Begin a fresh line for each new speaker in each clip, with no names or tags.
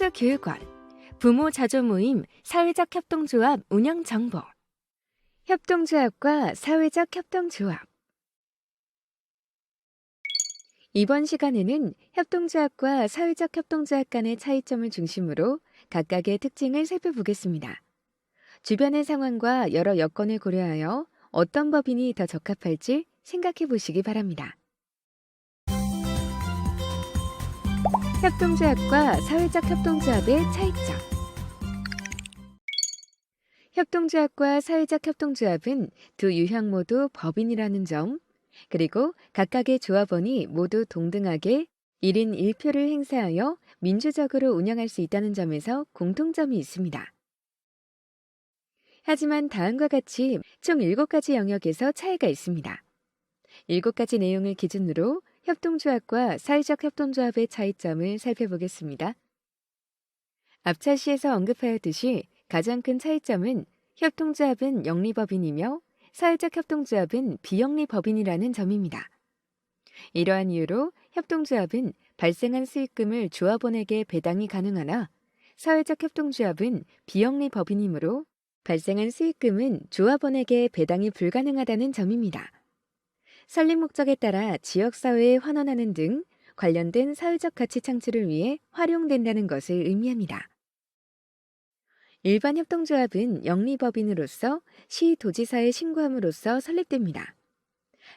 특수교육원, 부모 자조 모임 사회적 협동조합 운영 정보, 협동조합과 사회적 협동조합. 이번 시간에는 협동조합과 사회적 협동조합 간의 차이점을 중심으로 각각의 특징을 살펴보겠습니다. 주변의 상황과 여러 여건을 고려하여 어떤 법인이 더 적합할지 생각해 보시기 바랍니다. 협동조합과 사회적 협동조합의 차이점. 협동조합과 사회적 협동조합은 두 유형 모두 법인이라는 점, 그리고 각각의 조합원이 모두 동등하게 1인 1표를 행사하여 민주적으로 운영할 수 있다는 점에서 공통점이 있습니다. 하지만 다음과 같이 총 7가지 영역에서 차이가 있습니다. 7가지 내용을 기준으로 협동조합과 사회적 협동조합의 차이점을 살펴보겠습니다. 앞차시에서 언급하였듯이 가장 큰 차이점은 협동조합은 영리법인이며 사회적 협동조합은 비영리법인이라는 점입니다. 이러한 이유로 협동조합은 발생한 수익금을 조합원에게 배당이 가능하나 사회적 협동조합은 비영리법인이므로 발생한 수익금은 조합원에게 배당이 불가능하다는 점입니다. 설립 목적에 따라 지역사회에 환원하는 등 관련된 사회적 가치 창출을 위해 활용된다는 것을 의미합니다. 일반 협동조합은 영리법인으로서 시도지사에 신고함으로써 설립됩니다.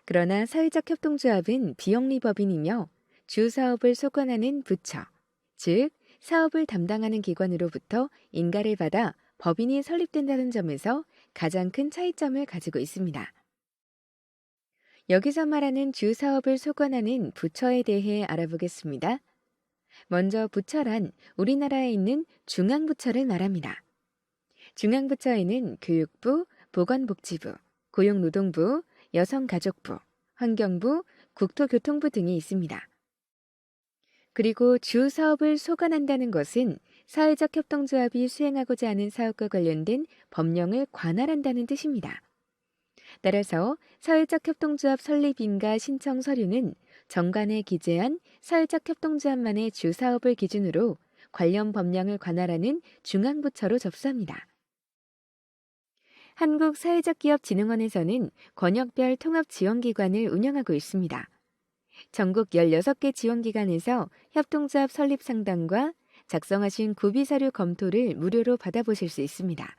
그러나 사회적 협동조합은 비영리법인이며 주사업을 소관하는 부처, 즉 사업을 담당하는 기관으로부터 인가를 받아 법인이 설립된다는 점에서 가장 큰 차이점을 가지고 있습니다. 여기서 말하는 주사업을 소관하는 부처에 대해 알아보겠습니다. 먼저 부처란 우리나라에 있는 중앙부처를 말합니다. 중앙부처에는 교육부, 보건복지부, 고용노동부, 여성가족부, 환경부, 국토교통부 등이 있습니다. 그리고 주사업을 소관한다는 것은 사회적 협동조합이 수행하고자 하는 사업과 관련된 법령을 관할한다는 뜻입니다. 따라서 사회적 협동조합 설립인가 신청 서류는 정관에 기재한 사회적 협동조합만의 주사업을 기준으로 관련 법령을 관할하는 중앙부처로 접수합니다. 한국사회적기업진흥원에서는 권역별 통합지원기관을 운영하고 있습니다. 전국 16개 지원기관에서 협동조합 설립 상담과 작성하신 구비서류 검토를 무료로 받아보실 수 있습니다.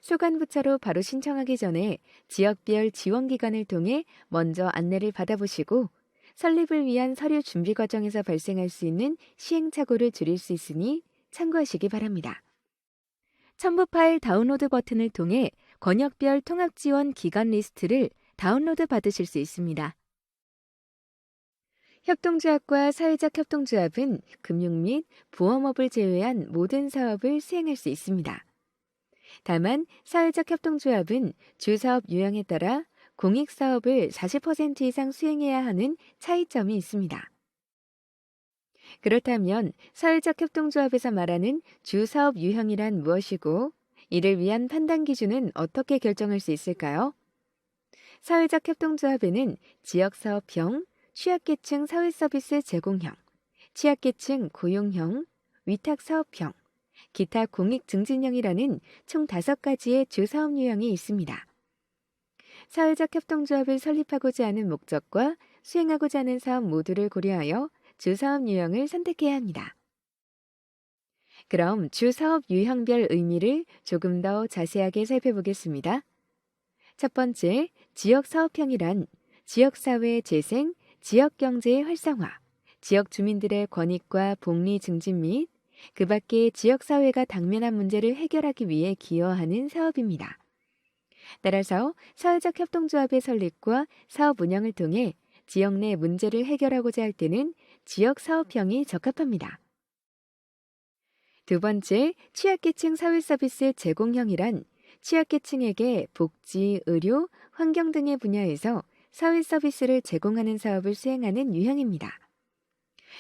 소관부처로 바로 신청하기 전에 지역별 지원기관을 통해 먼저 안내를 받아보시고 설립을 위한 서류 준비 과정에서 발생할 수 있는 시행착오를 줄일 수 있으니 참고하시기 바랍니다. 첨부 파일 다운로드 버튼을 통해 권역별 통합지원 기관 리스트를 다운로드 받으실 수 있습니다. 협동조합과 사회적 협동조합은 금융 및 보험업을 제외한 모든 사업을 수행할 수 있습니다. 다만 사회적 협동조합은 주사업 유형에 따라 공익사업을 40% 이상 수행해야 하는 차이점이 있습니다. 그렇다면 사회적 협동조합에서 말하는 주사업 유형이란 무엇이고 이를 위한 판단 기준은 어떻게 결정할 수 있을까요? 사회적 협동조합에는 지역사업형, 취약계층 사회서비스 제공형, 취약계층 고용형, 위탁사업형, 기타 공익증진형이라는 총 5가지의 주사업 유형이 있습니다. 사회적 협동조합을 설립하고자 하는 목적과 수행하고자 하는 사업 모두를 고려하여 주사업 유형을 선택해야 합니다. 그럼 주사업 유형별 의미를 조금 더 자세하게 살펴보겠습니다. 첫 번째, 지역사업형이란 지역사회의 재생, 지역경제의 활성화, 지역 주민들의 권익과 복리 증진 및 그 밖의 지역사회가 당면한 문제를 해결하기 위해 기여하는 사업입니다. 따라서 사회적 협동조합의 설립과 사업 운영을 통해 지역 내 문제를 해결하고자 할 때는 지역사업형이 적합합니다. 두 번째, 취약계층 사회서비스 제공형이란 취약계층에게 복지, 의료, 환경 등의 분야에서 사회서비스를 제공하는 사업을 수행하는 유형입니다.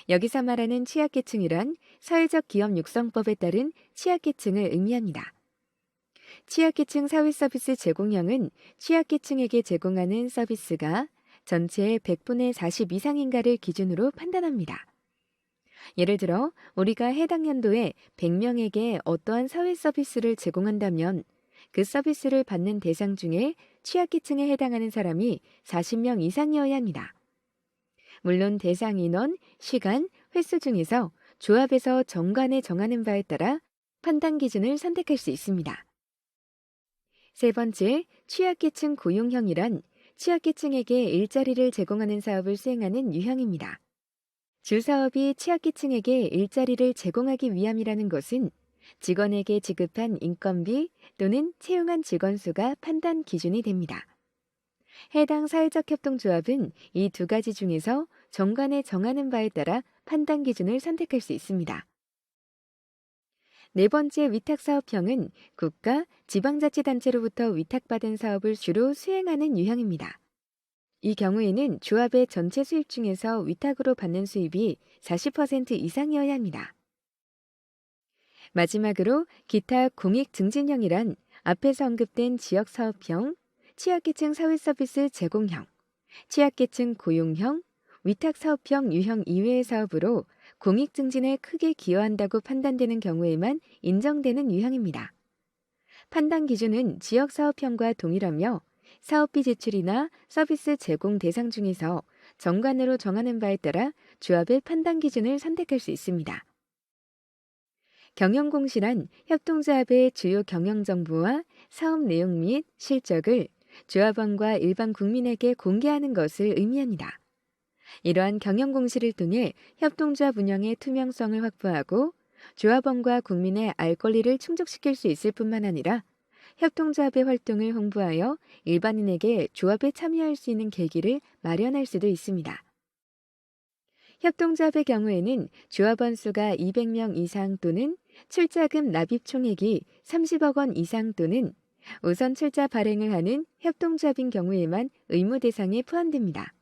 여기서 말하는 취약계층이란 사회적 기업 육성법에 따른 취약계층을 의미합니다. 취약계층 사회서비스 제공형은 취약계층에게 제공하는 서비스가 전체의 100분의 40 이상인가를 기준으로 판단합니다. 예를 들어 우리가 해당 연도에 100명에게 어떠한 사회 서비스를 제공한다면 그 서비스를 받는 대상 중에 취약계층에 해당하는 사람이 40명 이상이어야 합니다. 물론 대상 인원, 시간, 횟수 중에서 조합에서 정관에 정하는 바에 따라 판단 기준을 선택할 수 있습니다. 세 번째, 취약계층 고용형이란 취약계층에게 일자리를 제공하는 사업을 수행하는 유형입니다. 주 사업이 취약계층에게 일자리를 제공하기 위함이라는 것은 직원에게 지급한 인건비 또는 채용한 직원 수가 판단 기준이 됩니다. 해당 사회적 협동조합은 이 두 가지 중에서 정관에 정하는 바에 따라 판단 기준을 선택할 수 있습니다. 네 번째 위탁사업형은 국가, 지방자치단체로부터 위탁받은 사업을 주로 수행하는 유형입니다. 이 경우에는 조합의 전체 수입 중에서 위탁으로 받는 수입이 40% 이상이어야 합니다. 마지막으로 기타 공익증진형이란 앞에서 언급된 지역사업형, 취약계층 사회서비스 제공형, 취약계층 고용형, 위탁사업형 유형 이외의 사업으로 공익증진에 크게 기여한다고 판단되는 경우에만 인정되는 유형입니다. 판단 기준은 지역사업형과 동일하며 사업비 지출이나 서비스 제공 대상 중에서 정관으로 정하는 바에 따라 조합의 판단 기준을 선택할 수 있습니다. 경영공시란 협동조합의 주요 경영정보와 사업 내용 및 실적을 조합원과 일반 국민에게 공개하는 것을 의미합니다. 이러한 경영공시를 통해 협동조합 운영의 투명성을 확보하고 조합원과 국민의 알 권리를 충족시킬 수 있을 뿐만 아니라 협동조합의 활동을 홍보하여 일반인에게 조합에 참여할 수 있는 계기를 마련할 수도 있습니다. 협동조합의 경우에는 조합원 수가 200명 이상 또는 출자금 납입 총액이 30억 원 이상 또는 우선 출자 발행을 하는 협동조합인 경우에만 의무 대상에 포함됩니다.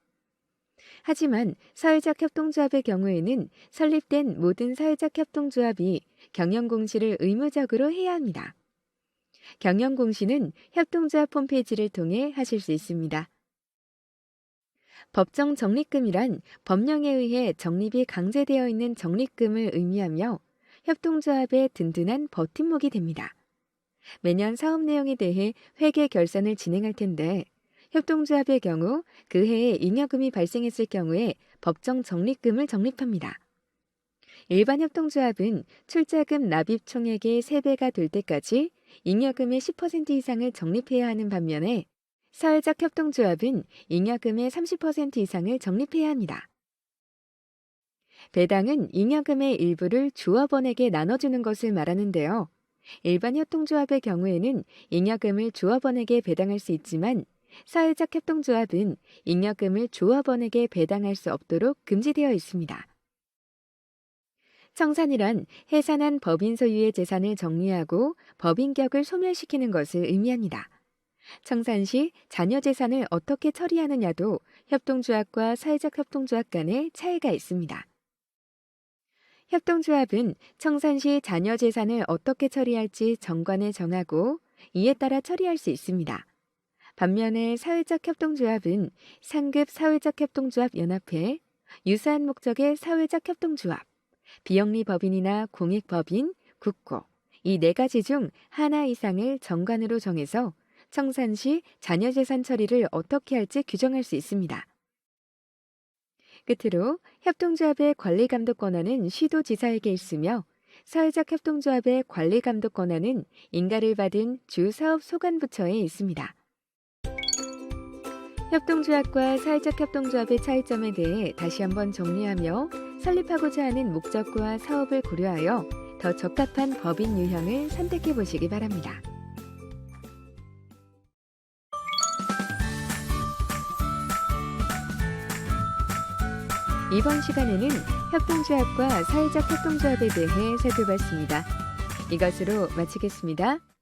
하지만 사회적 협동조합의 경우에는 설립된 모든 사회적 협동조합이 경영공시를 의무적으로 해야 합니다. 경영공시는 협동조합 홈페이지를 통해 하실 수 있습니다. 법정 적립금이란 법령에 의해 적립이 강제되어 있는 적립금을 의미하며 협동조합의 든든한 버팀목이 됩니다. 매년 사업 내용에 대해 회계 결산을 진행할 텐데 협동조합의 경우 그 해에 잉여금이 발생했을 경우에 법정 적립금을 적립합니다. 일반 협동조합은 출자금 납입 총액의 3배가 될 때까지 잉여금의 10% 이상을 적립해야 하는 반면에 사회적 협동조합은 잉여금의 30% 이상을 적립해야 합니다. 배당은 잉여금의 일부를 조합원에게 나눠주는 것을 말하는데요. 일반 협동조합의 경우에는 잉여금을 조합원에게 배당할 수 있지만 사회적 협동조합은 잉여금을 조합원에게 배당할 수 없도록 금지되어 있습니다. 청산이란 해산한 법인 소유의 재산을 정리하고 법인격을 소멸시키는 것을 의미합니다. 청산 시 자녀 재산을 어떻게 처리하느냐도 협동조합과 사회적 협동조합 간의 차이가 있습니다. 협동조합은 청산 시 자녀 재산을 어떻게 처리할지 정관에 정하고 이에 따라 처리할 수 있습니다. 반면에 사회적 협동조합은 상급 사회적 협동조합 연합회, 유사한 목적의 사회적 협동조합, 비영리 법인이나 공익법인, 국고 이 4가지 중 하나 이상을 정관으로 정해서 청산 시 자녀 재산 처리를 어떻게 할지 규정할 수 있습니다. 끝으로 협동조합의 관리감독 권한은 시도지사에게 있으며 사회적 협동조합의 관리감독 권한은 인가를 받은 주사업소관부처에 있습니다. 협동조합과 사회적 협동조합의 차이점에 대해 다시 한번 정리하며 설립하고자 하는 목적과 사업을 고려하여 더 적합한 법인 유형을 선택해 보시기 바랍니다. 이번 시간에는 협동조합과 사회적 협동조합에 대해 살펴봤습니다. 이것으로 마치겠습니다.